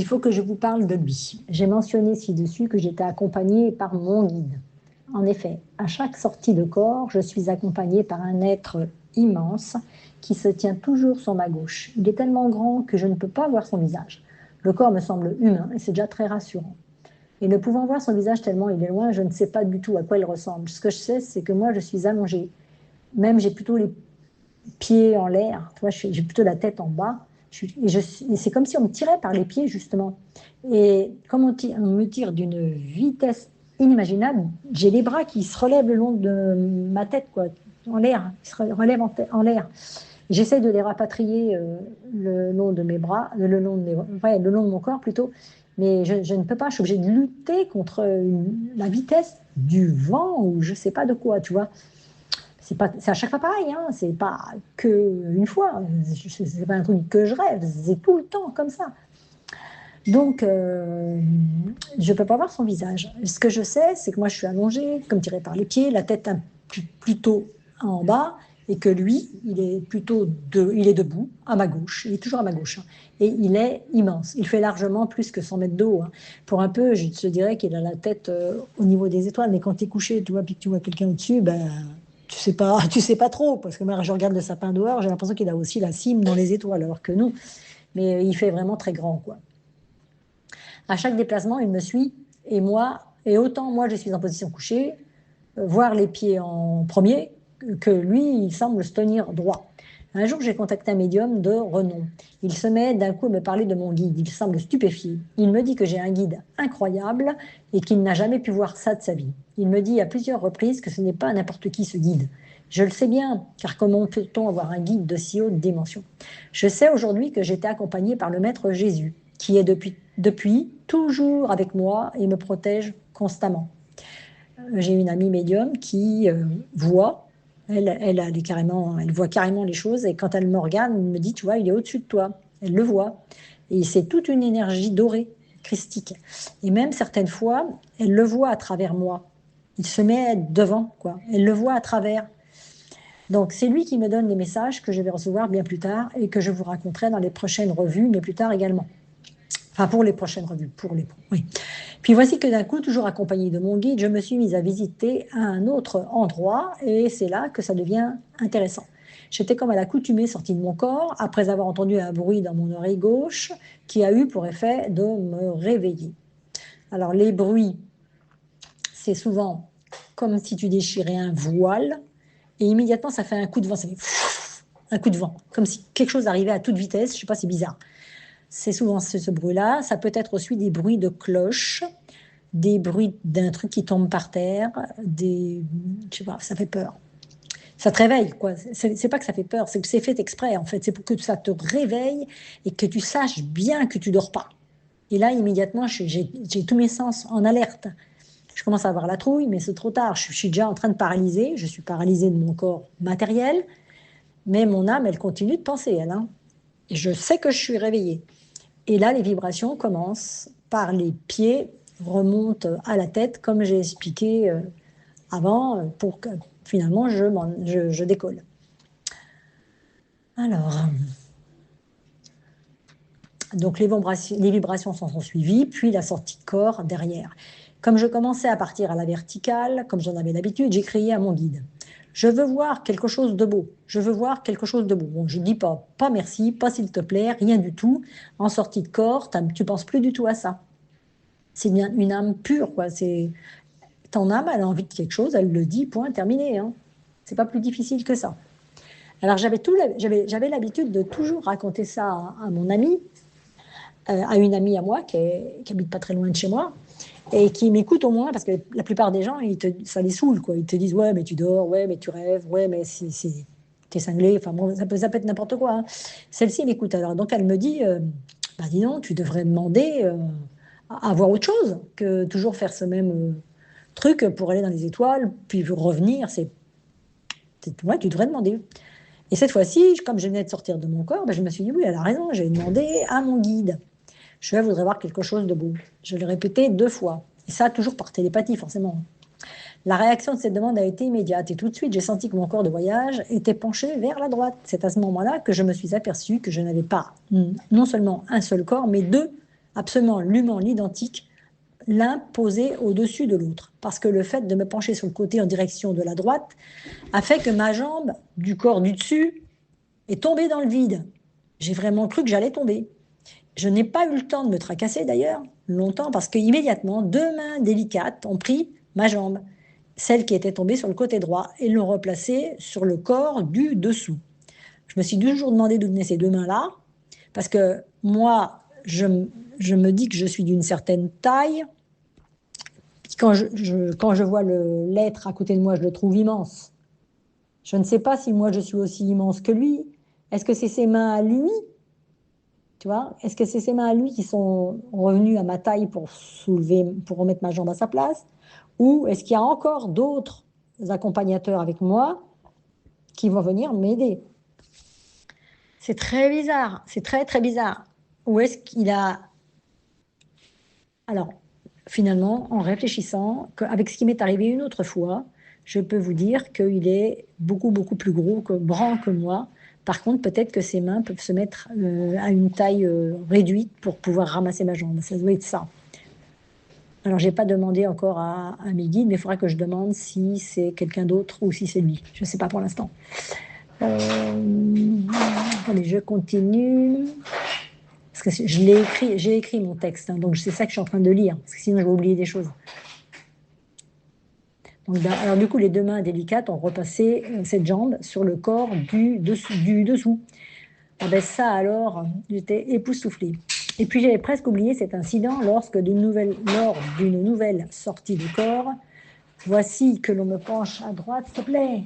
faut que je vous parle de lui. J'ai mentionné ci-dessus que j'étais accompagnée par mon guide. En effet, à chaque sortie de corps, je suis accompagnée par un être immense qui se tient toujours sur ma gauche. Il est tellement grand que je ne peux pas voir son visage. Le corps me semble humain et c'est déjà très rassurant. Et ne pouvant voir son visage tellement il est loin, je ne sais pas du tout à quoi il ressemble. Ce que je sais, c'est que moi, je suis allongée. Même, j'ai plutôt les pieds en l'air. Tu vois, j'ai plutôt la tête en bas. Et c'est comme si on me tirait par les pieds, justement. Et comme on me tire d'une vitesse inimaginable, j'ai les bras qui se relèvent le long de ma tête, quoi, en l'air. Ils se relèvent en l'air. J'essaie de les rapatrier le long de mes bras, le long de mon corps plutôt, mais je ne peux pas. Je suis obligée de lutter contre la vitesse du vent ou je ne sais pas de quoi, tu vois. C'est à chaque fois pareil, hein. C'est pas qu'une fois. C'est pas un truc que je rêve, c'est tout le temps comme ça. Donc, je ne peux pas voir son visage. Ce que je sais, c'est que moi, je suis allongée, comme tirée par les pieds, la tête plutôt en bas, et que lui, il est debout, à ma gauche. Il est toujours à ma gauche. Hein. Et il est immense. Il fait largement plus que 100 mètres de haut. Hein. Pour un peu, je te dirais qu'il a la tête au niveau des étoiles, mais quand tu es couché, tu vois, puis que tu vois quelqu'un au-dessus, ben, tu sais pas trop. Parce que moi, je regarde le sapin dehors, j'ai l'impression qu'il a aussi la cime dans les étoiles, alors que non. Mais il fait vraiment très grand, quoi. À chaque déplacement, il me suit et autant moi je suis en position couchée, voir les pieds en premier, que lui, il semble se tenir droit. Un jour, j'ai contacté un médium de renom. Il se met d'un coup à me parler de mon guide. Il semble stupéfié. Il me dit que j'ai un guide incroyable et qu'il n'a jamais pu voir ça de sa vie. Il me dit à plusieurs reprises que ce n'est pas n'importe qui ce guide. Je le sais bien, car comment peut-on avoir un guide de si haute dimension? Je sais aujourd'hui que j'étais accompagnée par le Maître Jésus, qui est depuis toujours avec moi et me protège constamment. J'ai une amie médium qui voit, elle voit carrément les choses et quand elle me regarde, elle me dit, tu vois, il est au-dessus de toi. Elle le voit. Et c'est toute une énergie dorée, christique. Et même certaines fois, elle le voit à travers moi. Il se met devant, quoi. Elle le voit à travers. Donc, c'est lui qui me donne les messages que je vais recevoir bien plus tard et que je vous raconterai dans les prochaines revues, mais plus tard également. Enfin, pour les prochaines revues, oui. Puis voici que d'un coup, toujours accompagnée de mon guide, je me suis mise à visiter un autre endroit et c'est là que ça devient intéressant. J'étais comme à l'accoutumée sortie de mon corps après avoir entendu un bruit dans mon oreille gauche qui a eu pour effet de me réveiller. Alors les bruits, c'est souvent comme si tu déchirais un voile et immédiatement ça fait un coup de vent, ça fait un coup de vent, comme si quelque chose arrivait à toute vitesse, je sais pas, c'est bizarre. C'est souvent ce bruit-là. Ça peut être aussi des bruits de cloches, des bruits d'un truc qui tombe par terre, je sais pas, ça fait peur. Ça te réveille, quoi. C'est pas que ça fait peur, c'est que c'est fait exprès, en fait. C'est pour que ça te réveille et que tu saches bien que tu dors pas. Et là, immédiatement, j'ai tous mes sens en alerte. Je commence à avoir la trouille, mais c'est trop tard. Je suis déjà en train de paralyser. Je suis paralysée de mon corps matériel, mais mon âme, elle continue de penser, elle. Hein. Et je sais que je suis réveillée. Et là, les vibrations commencent par les pieds, remontent à la tête, comme j'ai expliqué avant, pour que finalement je décolle. Alors, donc les vibrations s'en sont suivies, puis la sortie de corps derrière. Comme je commençais à partir à la verticale, comme j'en avais l'habitude, j'ai crié à mon guide. Je veux voir quelque chose de beau. Je veux voir quelque chose de beau. Bon, je ne dis pas merci, pas s'il te plaît, rien du tout. En sortie de corps, tu penses plus du tout à ça. C'est une âme pure, quoi. C'est ton âme, elle a envie de quelque chose, elle le dit, point, terminé. Hein. C'est pas plus difficile que ça. Alors j'avais l'habitude de toujours raconter ça à mon ami, à une amie à moi qui habite pas très loin de chez moi et qui m'écoute au moins parce que la plupart des gens, ça les saoule, quoi. Ils te disent ouais mais tu dors, ouais mais tu rêves, ouais mais t'es cinglé. Enfin bon, ça peut être n'importe quoi. Hein. Celle-ci m'écoute alors, donc elle me dit bah dis donc, tu devrais demander à voir autre chose que toujours faire ce même truc pour aller dans les étoiles, puis revenir. Ouais, tu devrais demander. Et cette fois-ci, comme je venais de sortir de mon corps, ben, je me suis dit oui, elle a raison. J'ai demandé à mon guide. Je voudrais voir quelque chose de beau. Je l'ai répété 2 fois. Et ça, toujours par télépathie, forcément. La réaction de cette demande a été immédiate. Et tout de suite, j'ai senti que mon corps de voyage était penché vers la droite. C'est à ce moment-là que je me suis aperçue que je n'avais pas non seulement un seul corps, mais 2 absolument l'humain, l'identique, l'un posé au-dessus de l'autre. Parce que le fait de me pencher sur le côté en direction de la droite a fait que ma jambe du corps du dessus est tombée dans le vide. J'ai vraiment cru que j'allais tomber. Je n'ai pas eu le temps de me tracasser d'ailleurs, longtemps, parce qu'immédiatement, deux mains délicates ont pris ma jambe, celle qui était tombée sur le côté droit, et l'ont replacée sur le corps du dessous. Je me suis toujours demandé d'où venaient ces deux mains-là, parce que moi, je me dis que je suis d'une certaine taille. Quand je vois l'être à côté de moi, je le trouve immense. Je ne sais pas si moi je suis aussi immense que lui. Est-ce que c'est ses mains à lui? Tu vois? Est-ce que c'est ses mains à lui qui sont revenues à ma taille pour soulever, pour remettre ma jambe à sa place? Ou est-ce qu'il y a encore d'autres accompagnateurs avec moi qui vont venir m'aider? C'est très bizarre, c'est très très bizarre. Ou est-ce qu'il a... Alors, finalement, en réfléchissant, avec ce qui m'est arrivé une autre fois, je peux vous dire qu'il est beaucoup, beaucoup plus gros, grand que moi. Par contre, peut-être que ses mains peuvent se mettre à une taille réduite pour pouvoir ramasser ma jambe. Ça doit être ça. Alors, j'ai pas demandé encore à mes guides, mais il faudra que je demande si c'est quelqu'un d'autre ou si c'est lui. Je ne sais pas pour l'instant. Allez, je continue. Parce que je l'ai écrit, j'ai écrit mon texte, hein, donc c'est ça que je suis en train de lire, parce que sinon je vais oublier des choses. Donc, alors du coup, les deux mains délicates ont repassé cette jambe sur le corps du dessous. Ah ben ça alors, j'étais époustouflée. Et puis j'avais presque oublié cet incident lors d'une nouvelle sortie de corps. Voici que l'on me penche à droite, s'il te plaît.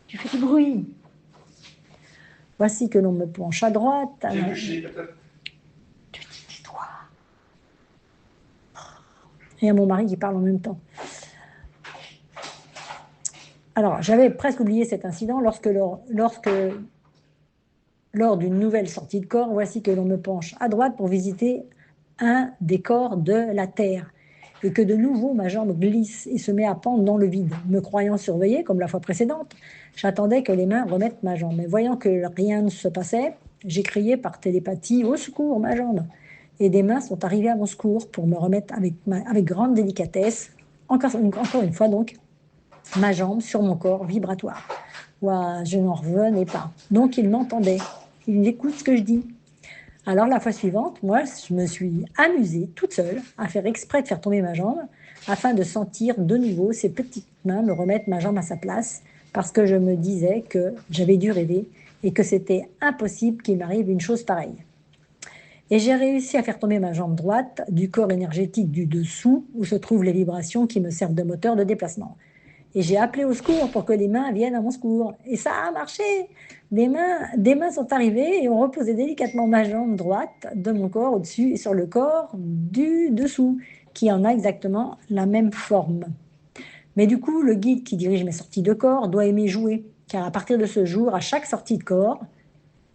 Tu fais du bruit. Voici que l'on me penche à droite. Tais-toi. Et à mon mari qui parle en même temps. Alors, j'avais presque oublié cet incident lors d'une nouvelle sortie de corps, voici que l'on me penche à droite pour visiter un des corps de la Terre et que de nouveau ma jambe glisse et se met à pendre dans le vide. Me croyant surveillée, comme la fois précédente, j'attendais que les mains remettent ma jambe. Mais voyant que rien ne se passait, j'ai crié par télépathie « Au secours, ma jambe !» Et des mains sont arrivées à mon secours pour me remettre avec grande délicatesse, encore une fois donc, ma jambe sur mon corps vibratoire. Ouah, je n'en revenais pas. Donc il m'entendait. Il écoute ce que je dis. Alors la fois suivante, moi, je me suis amusée toute seule à faire exprès de faire tomber ma jambe afin de sentir de nouveau ces petites mains me remettre ma jambe à sa place parce que je me disais que j'avais dû rêver et que c'était impossible qu'il m'arrive une chose pareille. Et j'ai réussi à faire tomber ma jambe droite du corps énergétique du dessous où se trouvent les vibrations qui me servent de moteur de déplacement. Et j'ai appelé au secours pour que les mains viennent à mon secours. Et ça a marché. Des mains sont arrivées et ont reposé délicatement ma jambe droite de mon corps au-dessus et sur le corps du dessous, qui en a exactement la même forme. Mais du coup, le guide qui dirige mes sorties de corps doit aimer jouer, car à partir de ce jour, à chaque sortie de corps,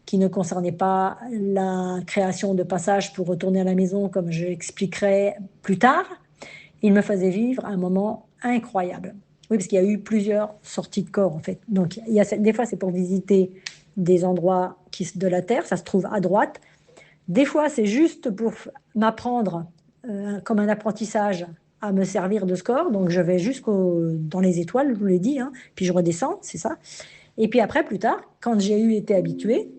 qui ne concernait pas la création de passages pour retourner à la maison, comme je l'expliquerai plus tard, il me faisait vivre un moment incroyable. Oui, parce qu'il y a eu plusieurs sorties de corps, en fait. Donc, des fois, c'est pour visiter des endroits de la Terre, ça se trouve à droite. Des fois, c'est juste pour m'apprendre, comme un apprentissage, à me servir de ce corps. Donc, je vais dans les étoiles, je vous l'ai dit, hein, puis je redescends, c'est ça. Et puis après, plus tard, quand j'ai été habituée,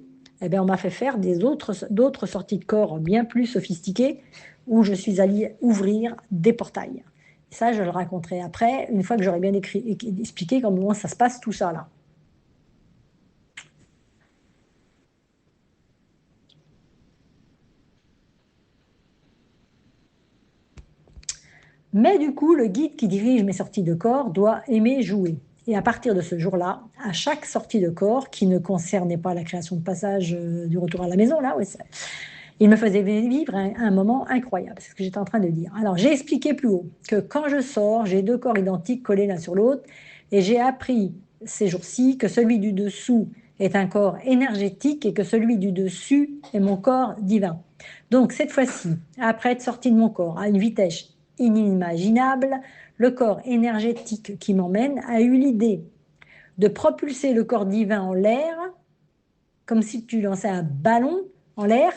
eh bien, on m'a fait faire d'autres sorties de corps bien plus sophistiquées où je suis allée ouvrir des portails. Ça, je le raconterai après, une fois que j'aurai bien expliqué comment ça se passe tout ça là. Mais du coup, le guide qui dirige mes sorties de corps doit aimer jouer. Et à partir de ce jour-là, à chaque sortie de corps qui ne concernait pas la création de passage du retour à la maison, là, ouais, il me faisait vivre un moment incroyable. C'est ce que j'étais en train de dire. Alors, j'ai expliqué plus haut que quand je sors, j'ai deux corps identiques collés l'un sur l'autre. Et j'ai appris ces jours-ci que celui du dessous est un corps énergétique et que celui du dessus est mon corps divin. Donc, cette fois-ci, après être sorti de mon corps à une vitesse inimaginable, le corps énergétique qui m'emmène a eu l'idée de propulser le corps divin en l'air, comme si tu lançais un ballon en l'air,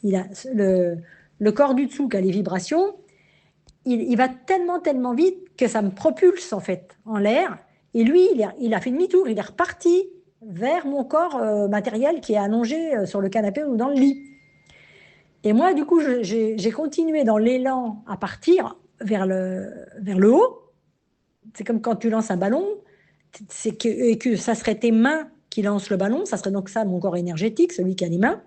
Il a le corps du dessous qui a les vibrations, il va tellement vite que ça me propulse en fait en l'air. Et lui, il a fait demi-tour, il est reparti vers mon corps matériel qui est allongé sur le canapé ou dans le lit. Et moi, du coup, j'ai continué dans l'élan à partir vers le haut. C'est comme quand tu lances un ballon, et que ça serait tes mains qui lancent le ballon, ça serait donc ça mon corps énergétique, celui qui a les mains.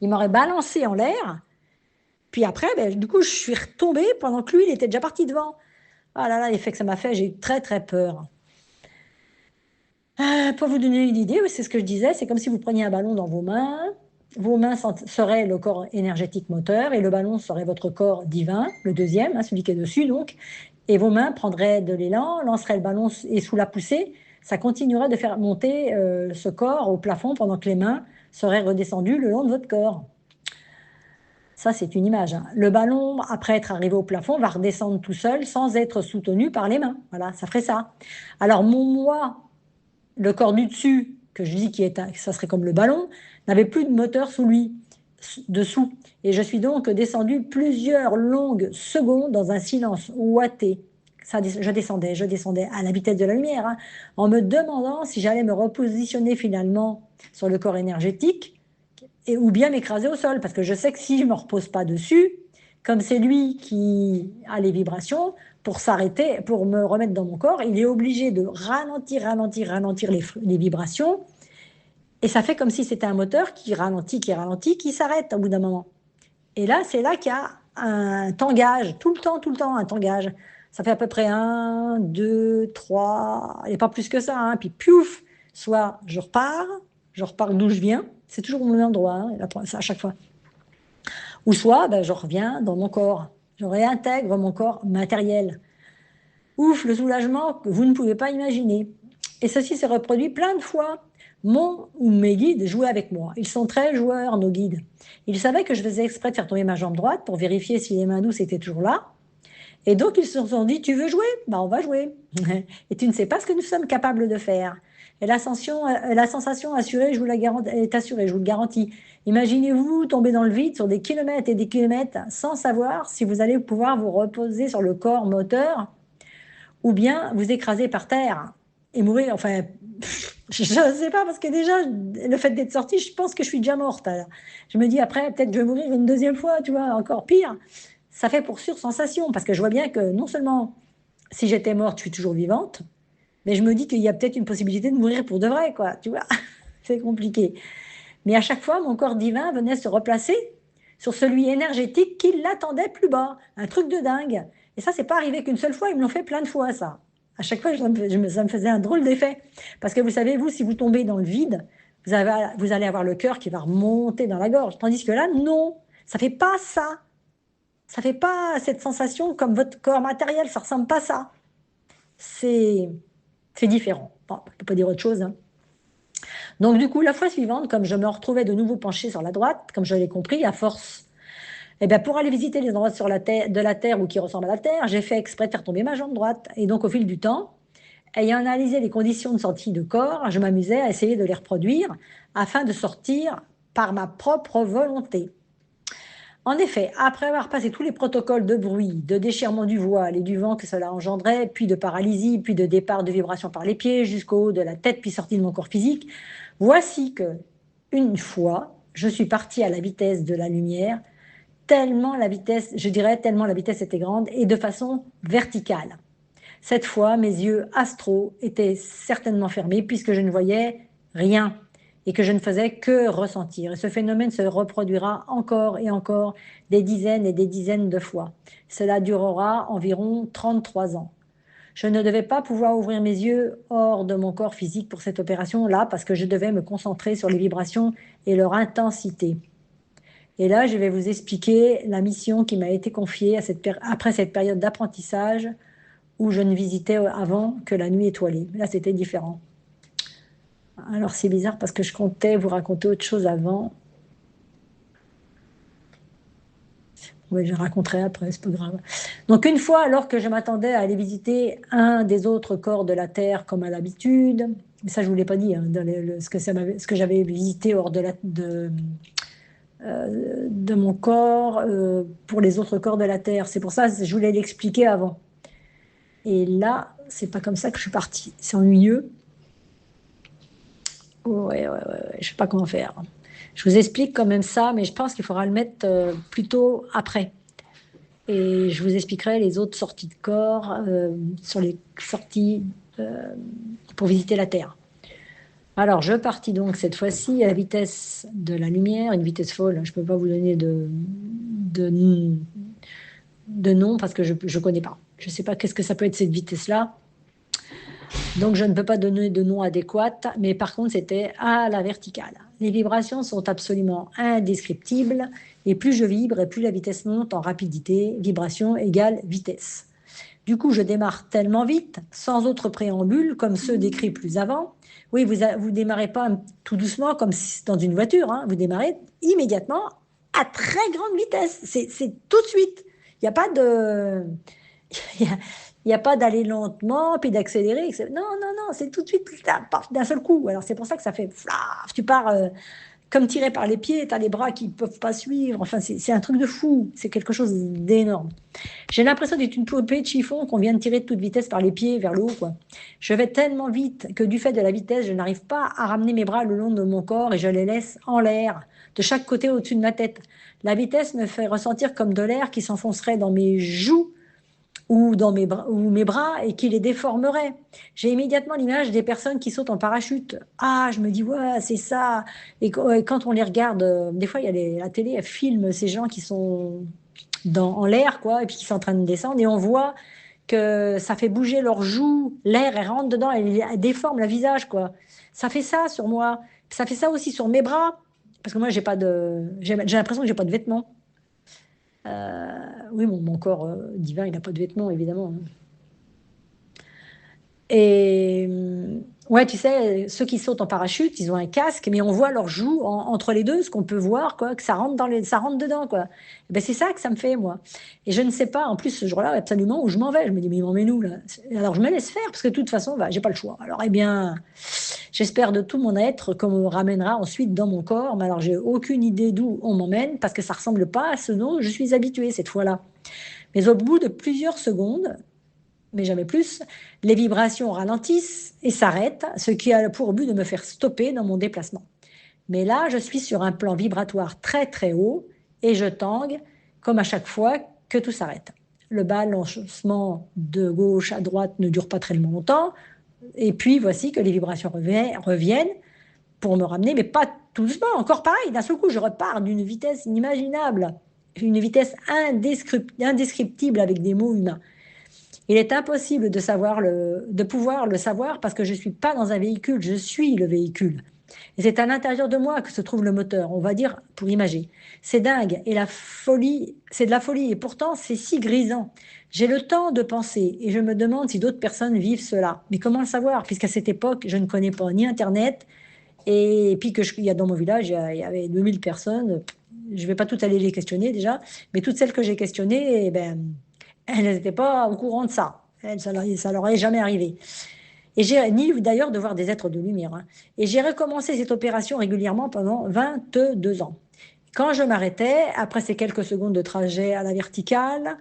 Il m'aurait balancé en l'air, puis après, ben, du coup, je suis retombée pendant que lui, il était déjà parti devant. Ah là là, l'effet que ça m'a fait, j'ai eu très peur. Pour vous donner une idée, oui, c'est ce que je disais, c'est comme si vous preniez un ballon dans vos mains seraient le corps énergétique moteur et le ballon serait votre corps divin, le deuxième, hein, celui qui est dessus donc, et vos mains prendraient de l'élan, lanceraient le ballon et sous la poussée, ça continuerait de faire monter ce corps au plafond pendant que les mains seraient redescendues le long de votre corps. Ça, c'est une image, hein. Le ballon, après être arrivé au plafond, va redescendre tout seul sans être soutenu par les mains. Voilà, ça ferait ça. Alors, mon moi, le corps du dessus, que je dis ça serait comme le ballon, n'avait plus de moteur sous lui, dessous. Et je suis donc descendu plusieurs longues secondes dans un silence ouaté. Je descendais à la vitesse de la lumière, hein, en me demandant si j'allais me repositionner finalement sur le corps énergétique ou bien m'écraser au sol, parce que je sais que si je ne me repose pas dessus, comme c'est lui qui a les vibrations, pour s'arrêter, pour me remettre dans mon corps, il est obligé de ralentir les vibrations, et ça fait comme si c'était un moteur qui ralentit, qui s'arrête au bout d'un moment. Et là, c'est là qu'il y a un tangage, tout le temps, un tangage. Ça fait à peu près un, deux, trois, et pas plus que ça, hein. Puis piouf, soit je repars d'où je viens, c'est toujours au même endroit, hein, à chaque fois. Ou soit ben, je reviens dans mon corps, je réintègre mon corps matériel. Ouf, le soulagement que vous ne pouvez pas imaginer. Et ceci se reproduit plein de fois. Mon ou mes guides jouaient avec moi. Ils sont très joueurs, nos guides. Ils savaient que je faisais exprès de faire tomber ma jambe droite pour vérifier si les mains douces étaient toujours là. Et donc, ils se sont dit, tu veux jouer? Bah, on va jouer. Et tu ne sais pas ce que nous sommes capables de faire. Et la sensation assurée, est assurée, je vous le garantis. Imaginez-vous tomber dans le vide sur des kilomètres et des kilomètres sans savoir si vous allez pouvoir vous reposer sur le corps moteur ou bien vous écraser par terre et mourir. Enfin, je ne sais pas, parce que déjà, le fait d'être sortie, je pense que je suis déjà morte. Alors. Je me dis, après, peut-être je vais mourir une deuxième fois, tu vois, encore pire. Ça fait pour sûr sensation, parce que je vois bien que non seulement, si j'étais morte, je suis toujours vivante, mais je me dis qu'il y a peut-être une possibilité de mourir pour de vrai, quoi, tu vois. C'est compliqué. Mais à chaque fois, mon corps divin venait se replacer sur celui énergétique qui l'attendait plus bas. Un truc de dingue. Et ça, c'est pas arrivé qu'une seule fois, ils me l'ont fait plein de fois, ça. À chaque fois, ça me faisait un drôle d'effet. Parce que vous savez, vous, si vous tombez dans le vide, vous allez avoir le cœur qui va remonter dans la gorge. Tandis que là, non, ça fait pas ça. Ça fait pas cette sensation comme votre corps matériel, ça ressemble pas à ça. C'est différent. Bon, on ne peut pas dire autre chose, hein. Donc du coup, la fois suivante, comme je me retrouvais de nouveau penchée sur la droite, comme je l'ai compris, à force, eh bien, pour aller visiter les endroits sur de la Terre ou qui ressemblent à la Terre, j'ai fait exprès de faire tomber ma jambe droite. Et donc au fil du temps, ayant analysé les conditions de sortie de corps, je m'amusais à essayer de les reproduire afin de sortir par ma propre volonté. En effet, après avoir passé tous les protocoles de bruit, de déchirement du voile et du vent que cela engendrait, puis de paralysie, puis de départ de vibration par les pieds jusqu'au haut de la tête, puis sortie de mon corps physique, voici que, une fois, je suis partie à la vitesse de la lumière, tellement la vitesse, je dirais, tellement la vitesse était grande et de façon verticale. Cette fois, mes yeux astraux étaient certainement fermés puisque je ne voyais rien et que je ne faisais que ressentir. Et ce phénomène se reproduira encore et encore des dizaines et des dizaines de fois. Cela durera environ 33 ans. Je ne devais pas pouvoir ouvrir mes yeux hors de mon corps physique pour cette opération-là parce que je devais me concentrer sur les vibrations et leur intensité. Et là, je vais vous expliquer la mission qui m'a été confiée après cette période d'apprentissage où je ne visitais avant que la nuit étoilée. Là, c'était différent. Alors, c'est bizarre parce que je comptais vous raconter autre chose avant. Oui, je raconterai après, c'est pas grave. Donc, une fois, alors que je m'attendais à aller visiter un des autres corps de la Terre comme à l'habitude, mais ça, je ne vous l'ai pas dit, hein, ce que j'avais visité hors de mon corps pour les autres corps de la Terre. C'est pour ça que je voulais l'expliquer avant. Et là, c'est pas comme ça que je suis partie. C'est ennuyeux. Ouais. Je sais pas comment faire. Je vous explique quand même ça, mais je pense qu'il faudra le mettre plutôt après. Et je vous expliquerai les autres sorties de corps sur les sorties pour visiter la Terre. Alors, je partis donc cette fois-ci à la vitesse de la lumière, une vitesse folle. Je ne peux pas vous donner de nom parce que je ne connais pas. Je ne sais pas qu'est-ce que ça peut être cette vitesse-là. Donc, je ne peux pas donner de nom adéquat, mais par contre, c'était à la verticale. Les vibrations sont absolument indescriptibles, et plus je vibre, et plus la vitesse monte en rapidité. Vibration égale vitesse. Du coup, je démarre tellement vite, sans autre préambule, comme ceux décrits plus avant. Oui, vous démarrez pas tout doucement comme dans une voiture, hein. Vous démarrez immédiatement à très grande vitesse. C'est tout de suite. Il n'y a pas de... Il y a pas d'aller lentement, puis d'accélérer. Non, c'est tout de suite, d'un seul coup. Alors c'est pour ça que ça fait flaf, tu pars comme tiré par les pieds, tu as les bras qui ne peuvent pas suivre. Enfin, c'est un truc de fou. C'est quelque chose d'énorme. J'ai l'impression d'être une poupée de chiffon qu'on vient de tirer de toute vitesse par les pieds vers le haut, quoi. Je vais tellement vite que du fait de la vitesse, je n'arrive pas à ramener mes bras le long de mon corps et je les laisse en l'air, de chaque côté au-dessus de ma tête. La vitesse me fait ressentir comme de l'air qui s'enfoncerait dans mes joues ou dans mes bras et qui les déformerait. J'ai immédiatement l'image des personnes qui sautent en parachute. Ah, je me dis, ouais, c'est ça. Et quand on les regarde, des fois, il y a la télé, elle filme ces gens qui sont en l'air, quoi, et puis qui sont en train de descendre, et on voit que ça fait bouger leurs joues, l'air, elle rentre dedans, elle déforme le visage, quoi. Ça fait ça sur moi. Ça fait ça aussi sur mes bras, parce que moi, j'ai l'impression que j'ai pas de vêtements. Oui, mon corps divin, il n'a pas de vêtements, évidemment. Et ouais, tu sais, ceux qui sautent en parachute, ils ont un casque, mais on voit leurs joues entre les deux, ce qu'on peut voir, quoi, que ça rentre ça rentre dedans, quoi. Et ben, c'est ça que ça me fait, moi. Et je ne sais pas, en plus, ce jour-là, absolument où je m'en vais. Je me dis, mais il m'emmène où, là? Alors, je me laisse faire, parce que de toute façon, bah, j'ai pas le choix. Alors, eh bien, j'espère de tout mon être qu'on me ramènera ensuite dans mon corps, mais alors, j'ai aucune idée d'où on m'emmène, parce que ça ressemble pas à ce dont je suis habituée cette fois-là. Mais au bout de plusieurs secondes, mais jamais plus, les vibrations ralentissent et s'arrêtent, ce qui a pour but de me faire stopper dans mon déplacement. Mais là, je suis sur un plan vibratoire très très haut et je tangue, comme à chaque fois que tout s'arrête. Le balancement de gauche à droite ne dure pas très longtemps, et puis voici que les vibrations reviennent pour me ramener, mais pas tout doucement, encore pareil, d'un seul coup, je repars d'une vitesse inimaginable, une vitesse indescriptible avec des mots humains. Il est impossible de pouvoir le savoir parce que je ne suis pas dans un véhicule, je suis le véhicule. Et c'est à l'intérieur de moi que se trouve le moteur, on va dire, pour imager. C'est dingue, et la folie, c'est de la folie, et pourtant c'est si grisant. J'ai le temps de penser, et je me demande si d'autres personnes vivent cela. Mais comment le savoir, puisqu'à cette époque, je ne connais pas ni Internet, et puis il y a dans mon village, il y avait 2000 personnes. Je ne vais pas toutes aller les questionner déjà, mais toutes celles que j'ai questionnées, eh ben, elles n'étaient pas au courant de ça. Ça leur est jamais arrivé. Et j'ai ni d'ailleurs de voir des êtres de lumière, hein. Et j'ai recommencé cette opération régulièrement pendant 22 ans. Quand je m'arrêtais, après ces quelques secondes de trajet à la verticale,